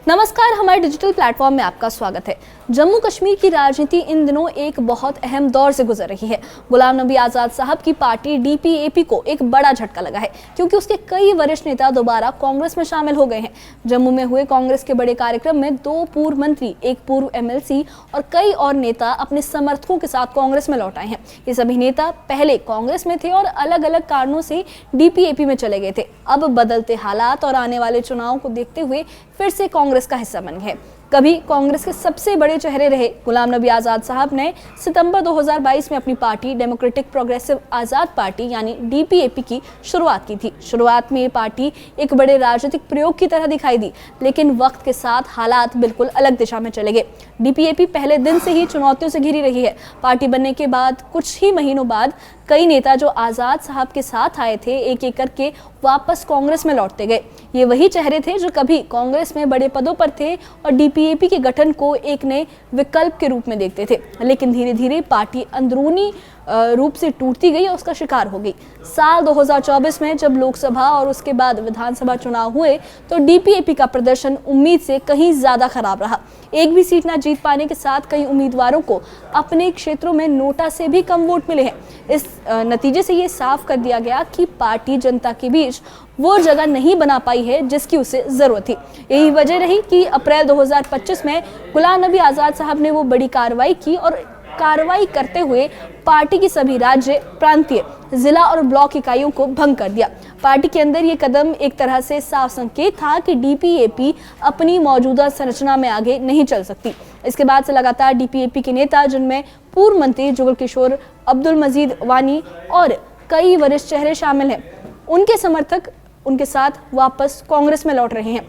नमस्कार, हमारे digital platform में आपका स्वागत है। जम्मू कश्मीर की राजनीति इन दिनों एक बहुत अहम दौर से गुजर रही है। गुलाम नबी आज़ाद साहब की पार्टी DPAP को एक बड़ा झटका लगा है, क्योंकि उसके कई वरिष्ठ नेता दोबारा कांग्रेस में शामिल हो गए हैं। जम्मू में हुए कांग्रेस के बड़े कार्यक्रम में 2 पूर्व मंत्री, 1 पूर्व MLC और कई और नेता अपने समर्थकों के साथ कांग्रेस में लौट आए हैं। ये सभी नेता पहले कांग्रेस में थे और अलग अलग कारणों से DPAP में चले गए थे। अब बदलते हालात और आने वाले चुनाव को देखते हुए फिर से कांग्रेस का हिस्सा बन गए। कभी कांग्रेस के सबसे बड़े चेहरे रहे गुलाम नबी आज़ाद साहब ने सितंबर 2022 में अपनी पार्टी डेमोक्रेटिक प्रोग्रेसिव आज़ाद पार्टी यानी DPAP की शुरुआत की थी। शुरुआत में ये पार्टी एक बड़े राजनीतिक प्रयोग की तरह दिखाई दी, लेकिन वक्त के साथ हालात बिल्कुल अलग दिशा में चले गए। DPAP पहले दिन से ही चुनौतियों से घिरी रही है। पार्टी बनने के बाद कुछ ही महीनों बाद कई नेता जो आज़ाद साहब के साथ आए थे, एक एक करके वापस कांग्रेस में लौटते गए। ये वही चेहरे थे जो कभी कांग्रेस में बड़े पदों पर थे और DPAP के गठन को एक नए विकल्प के रूप में देखते थे, लेकिन धीरे धीरे पार्टी अंदरूनी रूप से टूटती गई और उसका शिकार हो गई। साल 2024 में जब लोकसभा और उसके बाद विधानसभा चुनाव हुए तो DPAP का प्रदर्शन उम्मीद से कहीं ज्यादा खराब रहा। एक भी सीट ना जीत पाने के साथ कई उम्मीदवारों को अपने क्षेत्रों में नोटा से भी कम वोट मिले हैं। इस नतीजे से ये साफ कर दिया गया कि पार्टी जनता के बीच वो जगह नहीं बना पाई है जिसकी उसे जरूरत थी। यही वजह रही कि अप्रैल 2025 में गुलाम नबी आज़ाद साहब ने वो बड़ी कार्रवाई की और कार्रवाई करते हुए पार्टी की सभी राज्य, प्रांतीय, जिला और ब्लॉक इकाइयों को भंग कर दिया। पार्टी के अंदर ये कदम एक तरह से साफ संकेत था कि DPAP अपनी मौजूदा संरचना में आगे नहीं चल सकती। इसके बाद से लगातार DPAP के नेता, जिनमें पूर्व मंत्री जुगल किशोर, अब्दुल मजीद वानी और कई वरिष्ठ चेहरे शामिल हैं, उनके समर्थक उनके साथ वापस कांग्रेस में लौट रहे हैं।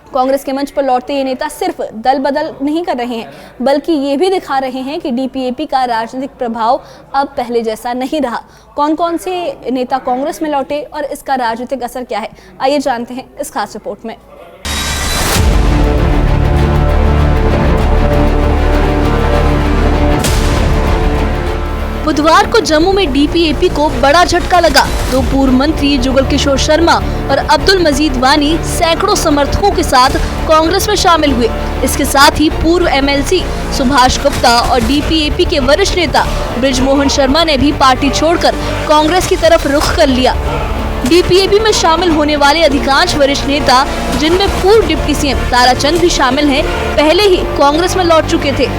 कांग्रेस के मंच पर लौटते ये नेता सिर्फ दल बदल नहीं कर रहे हैं, बल्कि ये भी दिखा रहे हैं कि DPAP का राजनीतिक प्रभाव अब पहले जैसा नहीं रहा। कौन कौन से नेता कांग्रेस में लौटे और इसका राजनीतिक असर क्या है, आइए जानते हैं इस खास रिपोर्ट में। बुधवार को जम्मू में DPAP को बड़ा झटका लगा। 2 पूर्व मंत्री जुगल किशोर शर्मा और अब्दुल मजीद वानी सैकड़ों समर्थकों के साथ कांग्रेस में शामिल हुए। इसके साथ ही पूर्व MLC सुभाष गुप्ता और DPAP के वरिष्ठ नेता ब्रिजमोहन शर्मा ने भी पार्टी छोड़कर कांग्रेस की तरफ रुख कर लिया। DPAP में शामिल होने वाले अधिकांश वरिष्ठ नेता, जिनमें पूर्व डिप्टी CM ताराचंद भी शामिल हैं, पहले ही कांग्रेस में लौट चुके थे।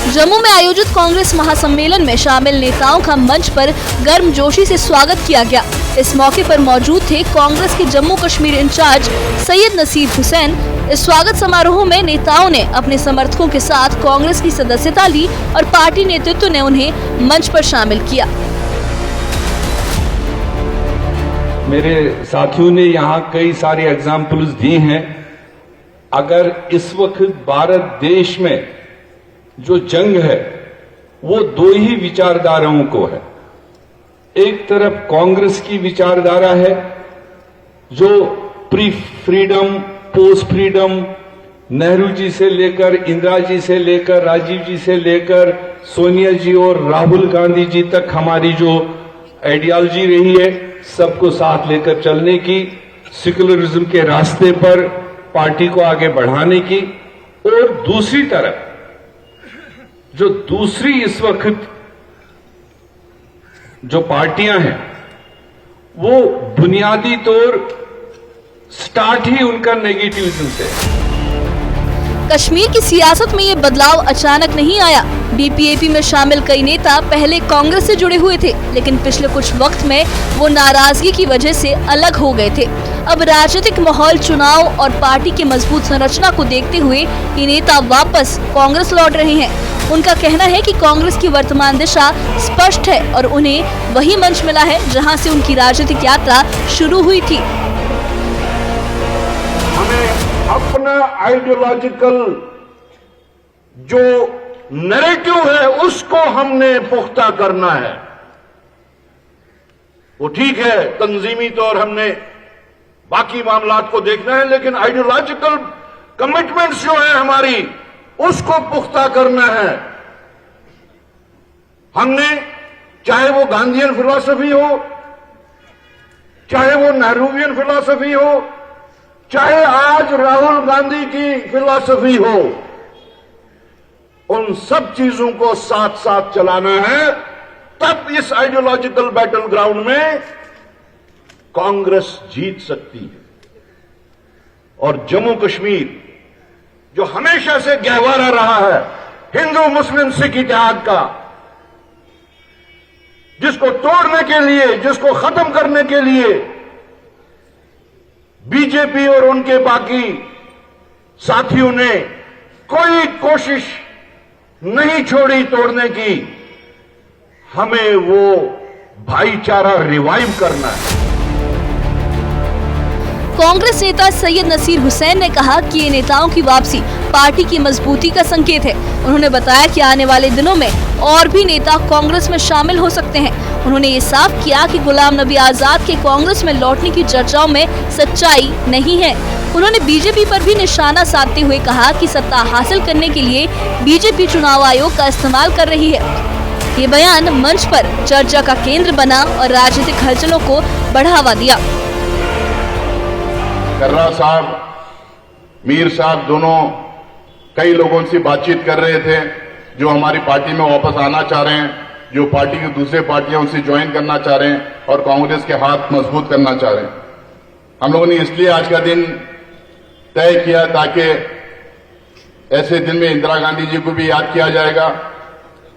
जम्मू में आयोजित कांग्रेस महासम्मेलन में शामिल नेताओं का मंच पर गर्मजोशी से स्वागत किया गया। इस मौके पर मौजूद थे कांग्रेस के जम्मू कश्मीर इंचार्ज सैयद नसीर हुसैन। इस स्वागत समारोह में नेताओं ने अपने समर्थकों के साथ कांग्रेस की सदस्यता ली और पार्टी नेतृत्व ने उन्हें मंच पर शामिल किया। मेरे साथियों ने यहाँ कई सारे एग्जाम्पल्स दिए हैं। अगर इस वक्त भारत देश में जो जंग है वो 2 ही विचारधाराओं को है। एक तरफ कांग्रेस की विचारधारा है जो pre freedom, post freedom, Nehru ji से लेकर, इंदिरा जी से लेकर, राजीव जी से लेकर सोनिया जी और राहुल गांधी जी तक हमारी जो आइडियोलॉजी रही है, सबको साथ लेकर चलने की, सेक्युलरिज्म के रास्ते पर पार्टी को आगे बढ़ाने की। और दूसरी तरफ जो दूसरी इस वक्त जो पार्टियां हैं वो बुनियादी तौर स्टार्ट ही उनका नेगेटिविज्म से। कश्मीर की सियासत में ये बदलाव अचानक नहीं आया। DPAP में शामिल कई नेता पहले कांग्रेस से जुड़े हुए थे, लेकिन पिछले कुछ वक्त में वो नाराजगी की वजह से अलग हो गए थे। अब राजनीतिक माहौल, चुनाव और पार्टी की मजबूत संरचना को देखते हुए ये नेता वापस कांग्रेस लौट रहे हैं। उनका कहना है कि कांग्रेस की वर्तमान दिशा स्पष्ट है और उन्हें वही मंच मिला है जहां से उनकी राजनीतिक यात्रा शुरू हुई थी। हमें अपना आइडियोलॉजिकल जो नैरेटिव है उसको हमने पुख्ता करना है। वो ठीक है, तंजीमी तौर हमने बाकी मामलात को देखना है, लेकिन आइडियोलॉजिकल कमिटमेंट्स जो है हमारी, उसको पुख्ता करना है। हमने, चाहे वो गांधीयन फिलॉसफी हो, चाहे वो नेहरूवियन फिलॉसफी हो, चाहे आज राहुल गांधी की फिलॉसफी हो, उन सब चीजों को साथ साथ चलाना है। तब इस आइडियोलॉजिकल बैटल ग्राउंड में कांग्रेस जीत सकती है। और जम्मू कश्मीर जो हमेशा से गहवारा रहा है हिंदू मुस्लिम सिख इतिहाद का, जिसको तोड़ने के लिए, जिसको खत्म करने के लिए बीजेपी और उनके बाकी साथियों ने कोई कोशिश नहीं छोड़ी तोड़ने की, हमें वो भाईचारा रिवाइव करना है। कांग्रेस नेता सैयद नसीर हुसैन ने कहा कि ये नेताओं की वापसी पार्टी की मजबूती का संकेत है। उन्होंने बताया कि आने वाले दिनों में और भी नेता कांग्रेस में शामिल हो सकते हैं। उन्होंने ये साफ किया कि गुलाम नबी आजाद के कांग्रेस में लौटने की चर्चाओं में सच्चाई नहीं है। उन्होंने बीजेपी पर भी निशाना साधते हुए कहा कि सत्ता हासिल करने के लिए बीजेपी चुनाव आयोग का इस्तेमाल कर रही है। ये बयान मंच पर चर्चा का केंद्र बना और राजनीतिक हलचलों को बढ़ावा दिया। कर्रा साहब, मीर साहब दोनों कई लोगों से बातचीत कर रहे थे जो हमारी पार्टी में वापस आना चाह रहे हैं, जो पार्टी की दूसरे पार्टियां उनसे ज्वाइन करना चाह रहे हैं और कांग्रेस के हाथ मजबूत करना चाह रहे हैं। हम लोगों ने इसलिए आज का दिन तय किया ताकि ऐसे दिन में इंदिरा गांधी जी को भी याद किया जाएगा,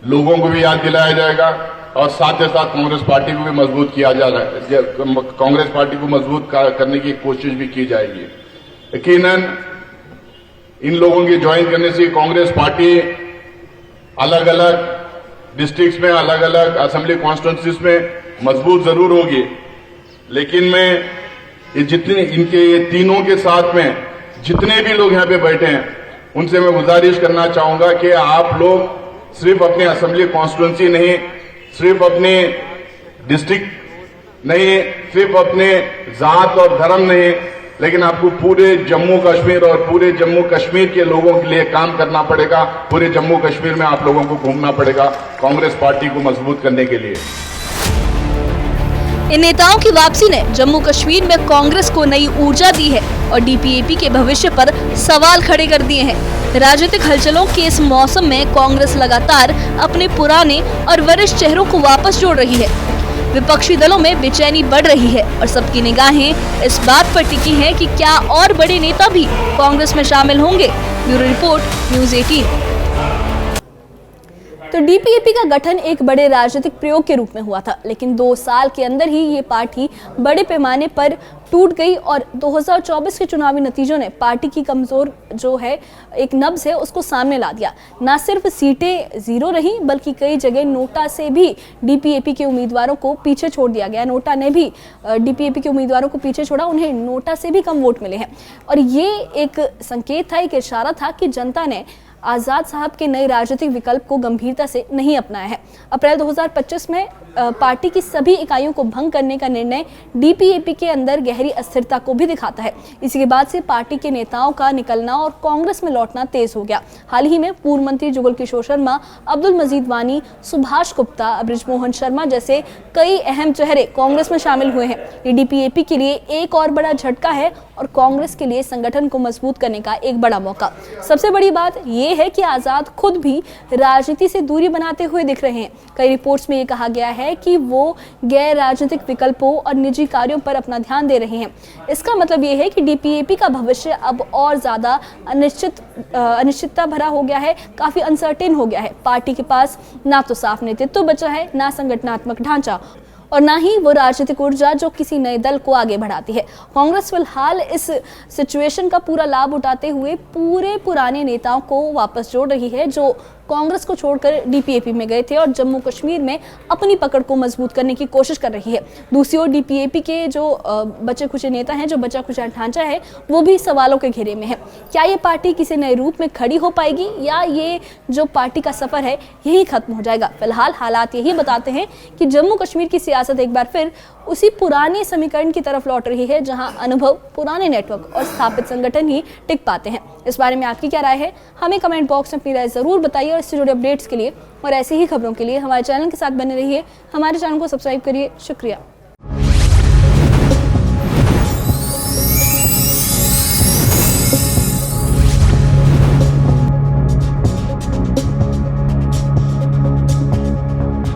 लोगों को भी याद दिलाया जाएगा और साथ ही साथ कांग्रेस पार्टी को भी मजबूत किया जा रहा है। कांग्रेस पार्टी को मजबूत करने की कोशिश भी की जाएगी। यकीनन इन लोगों के ज्वाइन करने से कांग्रेस पार्टी अलग अलग डिस्ट्रिक्ट्स में, अलग अलग असेंबली कॉन्स्टिट्यूंसीज में मजबूत जरूर होगी, लेकिन मैं ये जितने इनके ये तीनों के साथ में जितने भी लोग यहाँ पे बैठे हैं उनसे मैं गुजारिश करना चाहूंगा कि आप लोग सिर्फ अपने असेंबली कॉन्स्टिट्यूंसी नहीं, सिर्फ अपने डिस्ट्रिक्ट नहीं, सिर्फ अपने जात और धर्म नहीं, लेकिन आपको पूरे जम्मू कश्मीर और पूरे जम्मू कश्मीर के लोगों के लिए काम करना पड़ेगा। पूरे जम्मू कश्मीर में आप लोगों को घूमना पड़ेगा कांग्रेस पार्टी को मजबूत करने के लिए। इन नेताओं की वापसी ने जम्मू कश्मीर में कांग्रेस को नई ऊर्जा दी है और डीपीएपी के भविष्य पर सवाल खड़े कर दिए हैं। राजनीतिक हलचलों के इस मौसम में कांग्रेस लगातार अपने पुराने और वरिष्ठ चेहरों को वापस जोड़ रही है। विपक्षी दलों में बेचैनी बढ़ रही है और सबकी निगाहें इस बात पर टिकी हैं कि क्या और बड़े नेता भी कांग्रेस में शामिल होंगे। Bureau report, news 18। तो डीपीएपी का गठन एक बड़े राजनीतिक प्रयोग के रूप में हुआ था, लेकिन 2 साल के अंदर ही ये पार्टी बड़े पैमाने पर टूट गई और 2024 के चुनावी नतीजों ने पार्टी की कमजोर जो है एक नब्ज है उसको सामने ला दिया। ना सिर्फ सीटें 0 रही बल्कि कई जगह नोटा से भी डीपीएपी के उम्मीदवारों को पीछे छोड़ दिया गया। नोटा ने भी डीपीएपी के उम्मीदवारों को पीछे छोड़ा, उन्हें नोटा से भी कम वोट मिले हैं और ये एक संकेत था, एक इशारा था कि जनता ने आज़ाद साहब के नए राजनीतिक विकल्प को गंभीरता से नहीं अपनाया है। अप्रैल 2025 में पार्टी की सभी इकाइयों को भंग करने का निर्णय डीपीएपी के अंदर गहरी अस्थिरता को भी दिखाता है। इसी के बाद से पार्टी के नेताओं का निकलना और कांग्रेस में लौटना तेज हो गया। हाल ही में पूर्व मंत्री जुगल किशोर शर्मा, अब्दुल मजीद वानी, सुभाष गुप्ता, बृजमोहन शर्मा जैसे कई अहम चेहरे कांग्रेस में शामिल हुए हैं। ये डीपीएपी के लिए एक और बड़ा झटका है और कांग्रेस के लिए संगठन को मजबूत करने का एक बड़ा मौका। सबसे बड़ी बात यह है कि आजाद खुद भी राजनीति से दूरी बनाते हुए दिख रहे हैं। कई रिपोर्ट्स में ये कहा गया है कि वो गैर राजनीतिक विकल्पों और निजी कार्यों पर अपना ध्यान दे रहे हैं। इसका मतलब ये है कि डीपीएपी का भविष्य अब और ज्यादा अनिश्चितता भरा हो गया है, काफी अनसर्टेन हो गया है। पार्टी के पास ना तो साफ नेतृत्व बचा है, ना संगठनात्मक ढांचा और ना ही वो राजनीतिक ऊर्जा जो किसी नए दल को आगे बढ़ाती है। कांग्रेस फिलहाल इस सिचुएशन का पूरा लाभ उठाते हुए पूरे पुराने नेताओं को वापस जोड़ रही है जो कांग्रेस को छोड़कर डीपीएपी में गए थे और जम्मू कश्मीर में अपनी पकड़ को मजबूत करने की कोशिश कर रही है। दूसरी ओर डीपीएपी के जो बचे खुचे नेता हैं, जो बचा खुचा ढांचा है, वो भी सवालों के घेरे में है। क्या ये पार्टी किसी नए रूप में खड़ी हो पाएगी या ये जो पार्टी का सफर है यही खत्म हो जाएगा? फिलहाल हालात यही बताते हैं कि जम्मू कश्मीर की सियासत एक बार फिर उसी पुराने समीकरण की तरफ लौट रही है जहां अनुभव, पुराने नेटवर्क और स्थापित संगठन ही टिक पाते हैं। इस बारे में आपकी क्या राय है? हमें कमेंट बॉक्स में अपनी राय जरूर बताइए और इससे जुड़े अपडेट्स के लिए और ऐसी ही खबरों के लिए हमारे चैनल के साथ बने रहिए। हमारे चैनल को सब्सक्राइब करिए। शुक्रिया।